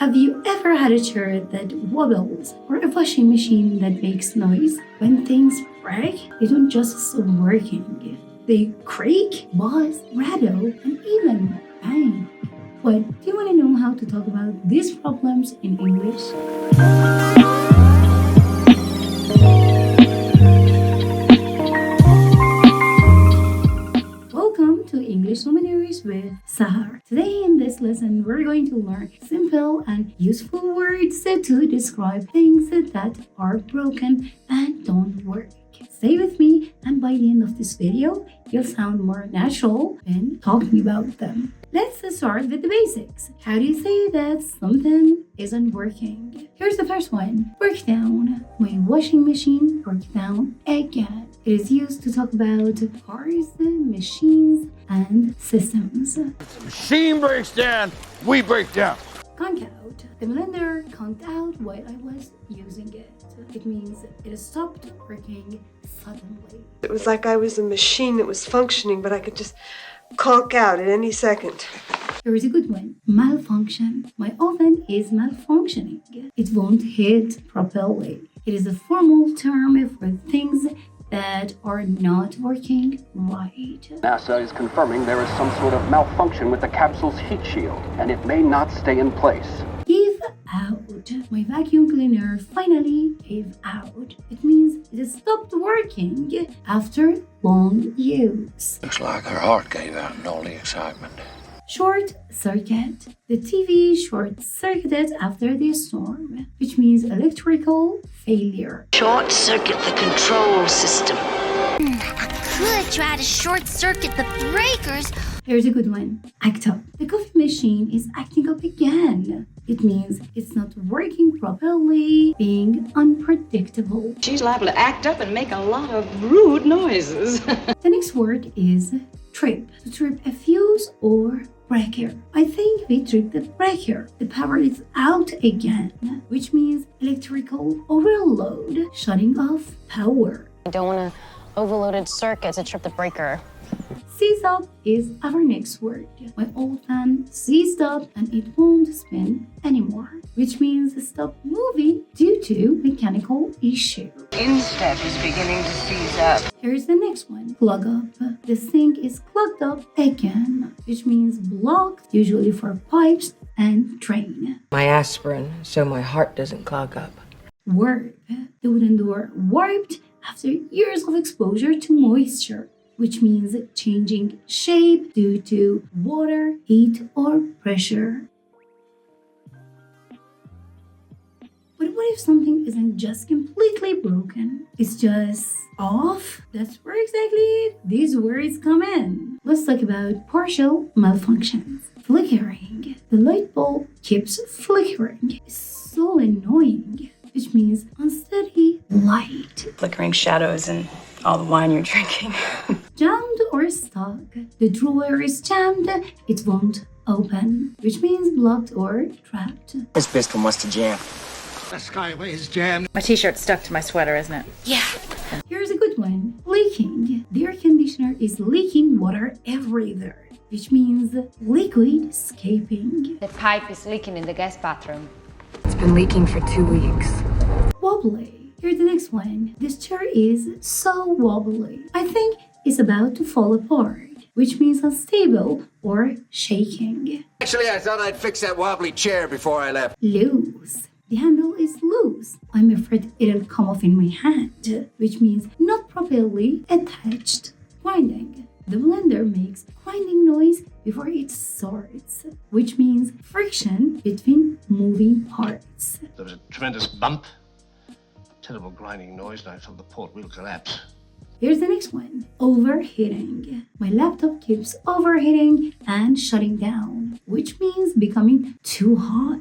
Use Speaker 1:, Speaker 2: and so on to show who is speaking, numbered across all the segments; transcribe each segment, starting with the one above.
Speaker 1: Have you ever had a chair that wobbles or a washing machine that makes noise? When things break, they don't just stop working. They creak, buzz, rattle, and even bang. But do you want to know how to talk about these problems in English? Welcome to English Luminaries with Sahar. Today in this lesson, we're going to learn simple and useful words to describe things that are broken and don't work. Stay with me, and by the end of this video, you'll sound more natural when talking about them. Let's start with the basics. How do you say that something isn't working? Here's the first one. Break down. My washing machine broke down again. It is used to talk about cars, machines, and systems.
Speaker 2: If the machine breaks down, we break down.
Speaker 1: Conk out. The blender conked out while I was using it. It means it stopped working suddenly.
Speaker 3: It was like I was a machine that was functioning, but I could just conk out at any second.
Speaker 1: Here is a good one. Malfunction. My oven is malfunctioning. It won't heat properly. It is a formal term for things that are not working right.
Speaker 4: NASA is confirming there is some sort of malfunction with the capsule's heat shield, and it may not stay in place.
Speaker 1: Give out. My vacuum cleaner finally gave out. It means it stopped working after long use.
Speaker 2: Looks like her heart gave out in all the excitement.
Speaker 1: Short circuit. The TV short-circuited after the storm, which means electrical failure.
Speaker 5: Short circuit the control system.
Speaker 6: I could try to short circuit the breakers.
Speaker 1: Here's a good one. Act up. The coffee machine is acting up again. It means it's not working properly, being unpredictable.
Speaker 5: She's liable to act up and make a lot of rude noises.
Speaker 1: The next word is trip. To trip a fuse or breaker. I think we tripped the breaker. The power is out again, which means electrical overload, shutting off power.
Speaker 7: I don't want an overloaded circuit to trip the breaker.
Speaker 1: Seize up is our next word. My old fan seized up and it won't spin anymore, which means stop moving due to mechanical issue.
Speaker 5: Instep is beginning to seize up.
Speaker 1: Here's the next one. Plug up. The sink is clogged up again, which means blocked, usually for pipes and drain.
Speaker 8: My aspirin so my heart doesn't clog up.
Speaker 1: Warp. The wooden door warped after years of exposure to moisture, which means changing shape due to water, heat, or pressure. But what if something isn't just completely broken? It's just off? That's where exactly these words come in. Let's talk about partial malfunctions. Flickering. The light bulb keeps flickering. It's so annoying, which means unsteady light.
Speaker 9: Flickering shadows and all the wine you're drinking.
Speaker 1: Jammed or stuck. The drawer is jammed, it won't open, which means blocked or trapped.
Speaker 10: This biscuit wants to jam.
Speaker 2: The skyway is jammed.
Speaker 9: My t-shirt's stuck to my sweater, isn't it?
Speaker 6: Yeah.
Speaker 1: Here's a good one. Leaking. The air conditioner is leaking water everywhere, which means liquid escaping.
Speaker 7: The pipe is leaking in the guest bathroom.
Speaker 8: It's been leaking for 2 weeks.
Speaker 1: Wobbly. Here's the next one. This chair is so wobbly. I think it's about to fall apart, which means unstable or shaking.
Speaker 2: Actually, I thought I'd fix that wobbly chair before I left.
Speaker 1: Loose. The handle is loose. I'm afraid it'll come off in my hand, which means not properly attached. Grinding. The blender makes grinding noise before it starts, which means friction between moving parts.
Speaker 11: There was a tremendous bump, terrible grinding noise, and I felt the port wheel collapse.
Speaker 1: Here's the next one. Overheating. My laptop keeps overheating and shutting down, which means becoming too hot.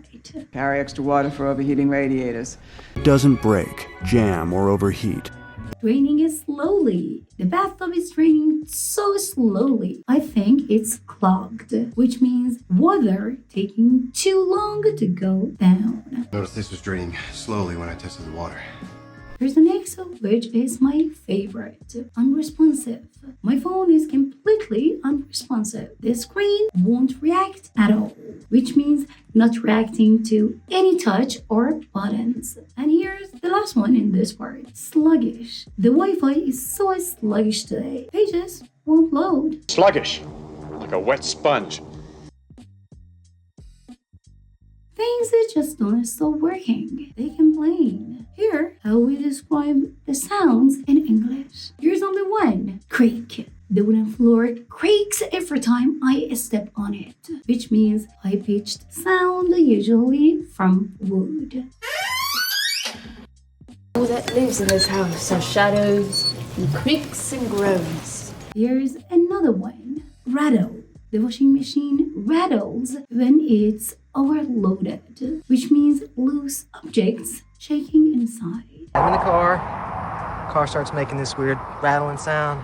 Speaker 12: Carry extra water for overheating radiators.
Speaker 13: Doesn't break, jam, or overheat.
Speaker 1: Draining it slowly. The bathtub is draining so slowly. I think it's clogged, which means water taking too long to go down.
Speaker 14: Noticed this was draining slowly when I tested the water.
Speaker 1: Here's the next, which is my favorite. Unresponsive. My phone is completely unresponsive. The screen won't react at all, which means not reacting to any touch or buttons. And here's the last one in this part. Sluggish. The Wi-Fi is so sluggish today. Pages won't load.
Speaker 10: Sluggish. Like a wet sponge.
Speaker 1: Things that just don't stop working. They complain. Here, how we describe the sounds in English. Here's number 1. Creak. The wooden floor creaks every time I step on it, which means high-pitched sound, usually from wood.
Speaker 8: All that lives in this house are shadows and creaks and groans.
Speaker 1: Here's another one. Rattle. The washing machine rattles when it's overloaded, which means loose objects shaking inside.
Speaker 14: I'm in the car. Car starts making this weird rattling sound.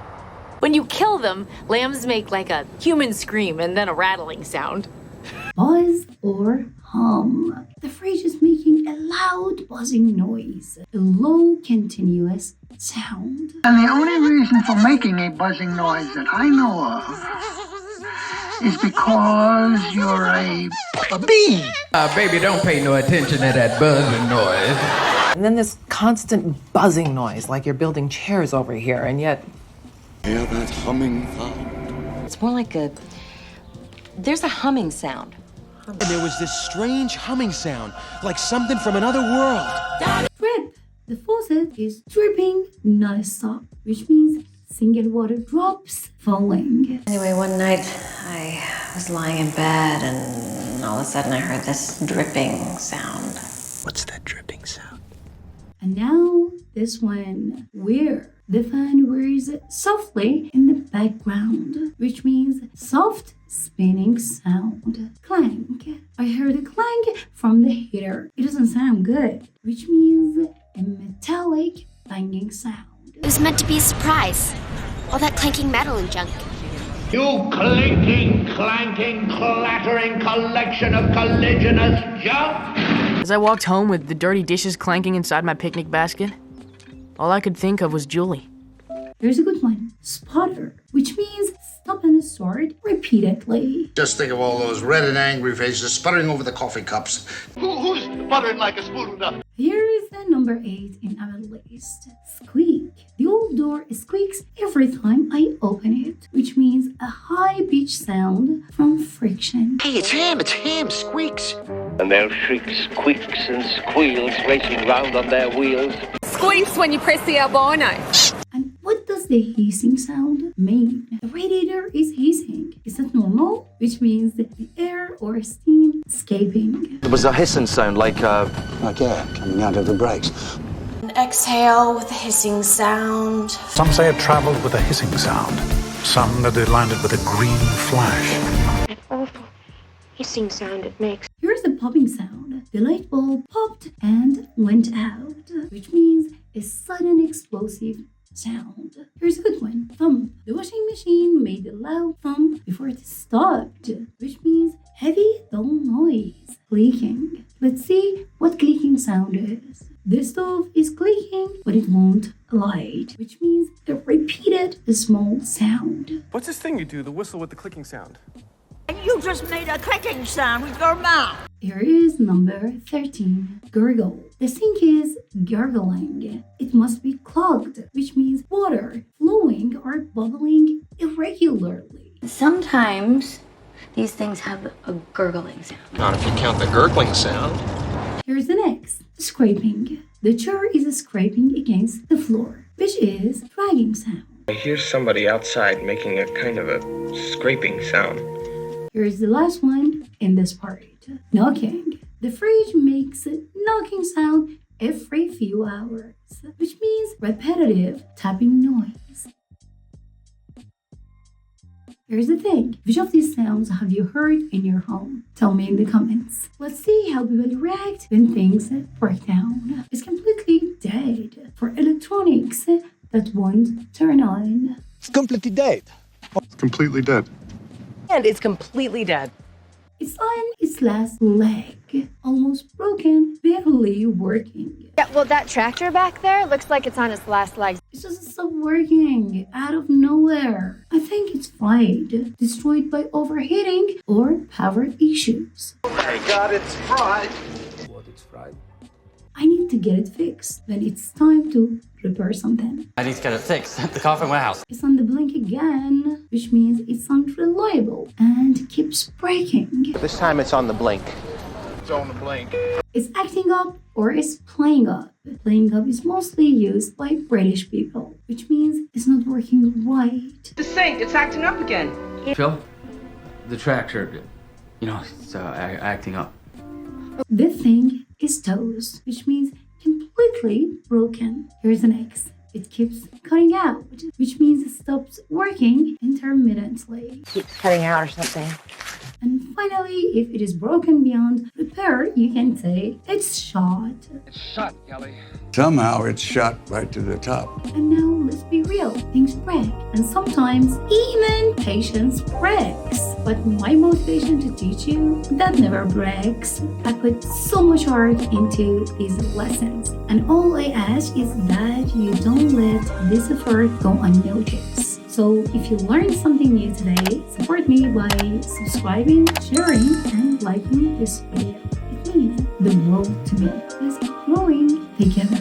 Speaker 15: When you kill them, lambs make like a human scream and then a rattling sound.
Speaker 1: Buzz or hum. The fridge is making a loud buzzing noise, a low continuous sound.
Speaker 16: And the only reason for making a buzzing noise that I know of is because you're a bee.
Speaker 17: Baby, don't pay no attention to that buzzing noise.
Speaker 8: And then this constant buzzing noise, like you're building chairs over here, and yet...
Speaker 18: Hear that humming sound?
Speaker 5: It's more like there's a humming sound.
Speaker 19: And there was this strange humming sound, like something from another world.
Speaker 1: Drip. The faucet is dripping non-stop, which means single water drops falling.
Speaker 5: Anyway, one night I was lying in bed and all of a sudden I heard this dripping sound.
Speaker 19: What's that dripping sound?
Speaker 1: And now this one, where the fan whirs softly in the background, which means soft spinning sound. Clank. I heard a clank from the heater. It doesn't sound good, which means a metallic banging sound.
Speaker 6: It was meant to be a surprise. All that clanking metal and junk.
Speaker 20: You clinking, clanking, clattering collection of colliginous junk!
Speaker 21: As I walked home with the dirty dishes clanking inside my picnic basket, all I could think of was Julie.
Speaker 1: Here's a good one. Sputter, which means stop and start repeatedly.
Speaker 22: Just think of all those red and angry faces sputtering over the coffee cups.
Speaker 20: Who's sputtering like a spoon duck?
Speaker 1: Here is the number 8 in our list. Squeak. The old door squeaks every time I open it, which means a high-pitched sound from friction.
Speaker 2: Hey, it's him, Squeaks.
Speaker 11: And they'll shriek squeaks and squeals racing round on their wheels.
Speaker 9: Squeaks when you press the albino.
Speaker 1: And what does the hissing sound mean? The radiator is hissing. Is that normal? Which means that the air or steam escaping.
Speaker 23: There was a hissing sound like air coming out of the brakes.
Speaker 24: An exhale with a hissing sound.
Speaker 25: Some say it traveled with a hissing sound. Some that it landed with a green flash.
Speaker 26: That awful hissing sound it makes.
Speaker 1: Here's the popping sound. The light bulb popped and went out, which means a sudden explosive sound. Here's a good one. Thump. The washing machine made a loud thump before it stopped, which means heavy, dull noise. Clicking. Let's see what clicking sound is. The stove is clicking, but it won't light, which means a repeated small sound.
Speaker 27: What's this thing you do, the whistle with the clicking sound?
Speaker 28: And you just made a clicking sound with your mouth.
Speaker 1: Here is number 13. Gurgle. The sink is gurgling. It must be clogged, which means water flowing or bubbling irregularly.
Speaker 29: Sometimes these things have a gurgling sound.
Speaker 19: Not if you count the gurgling sound.
Speaker 1: Here's the next. Scraping. The chair is scraping against the floor, which is dragging sound.
Speaker 30: I hear somebody outside making a kind of a scraping sound.
Speaker 1: Here's the last one in this part. Knocking. The fridge makes a knocking sound every few hours, which means repetitive tapping noise. Here's the thing. Which of these sounds have you heard in your home? Tell me in the comments. Let's see how people react when things break down. It's completely dead for electronics that won't turn on.
Speaker 31: It's completely dead.
Speaker 30: It's completely dead.
Speaker 9: And it's completely dead.
Speaker 1: It's on its last leg, almost broken, barely working.
Speaker 9: Yeah,
Speaker 3: Well, that tractor back there looks like it's on its last legs.
Speaker 1: It just stopped working out of nowhere. I think it's fried, destroyed by overheating or power issues.
Speaker 20: Oh my God, it's fried.
Speaker 4: What, it's fried?
Speaker 1: I need to get it fixed. Then it's time to repair something.
Speaker 7: I need to get it fixed. The coffin warehouse.
Speaker 1: It's on the blink again, which means it's unreliable and keeps breaking.
Speaker 11: This time it's on the blink. It's on the blink.
Speaker 1: It's acting up or it's playing up. Playing up is mostly used by British people, which means it's not working right.
Speaker 10: The sink, it's acting up again.
Speaker 7: Phil, the tractor, it's acting up.
Speaker 1: The thing is toast, which means completely broken. Here's an X. It keeps cutting out, which means it stops working intermittently.
Speaker 10: Keeps cutting out or something.
Speaker 1: And finally, if it is broken beyond repair, you can say it's shot.
Speaker 20: It's shot, Kelly.
Speaker 18: Somehow it's shot right to the top.
Speaker 1: And now let's be real, things break. And sometimes even patience breaks. But my motivation to teach you, that never breaks. I put so much heart into these lessons. And all I ask is that you don't let this effort go unnoticed. So if you learned something new today, support me by subscribing, sharing, and liking this video. It means the world to me. Let's keep growing together.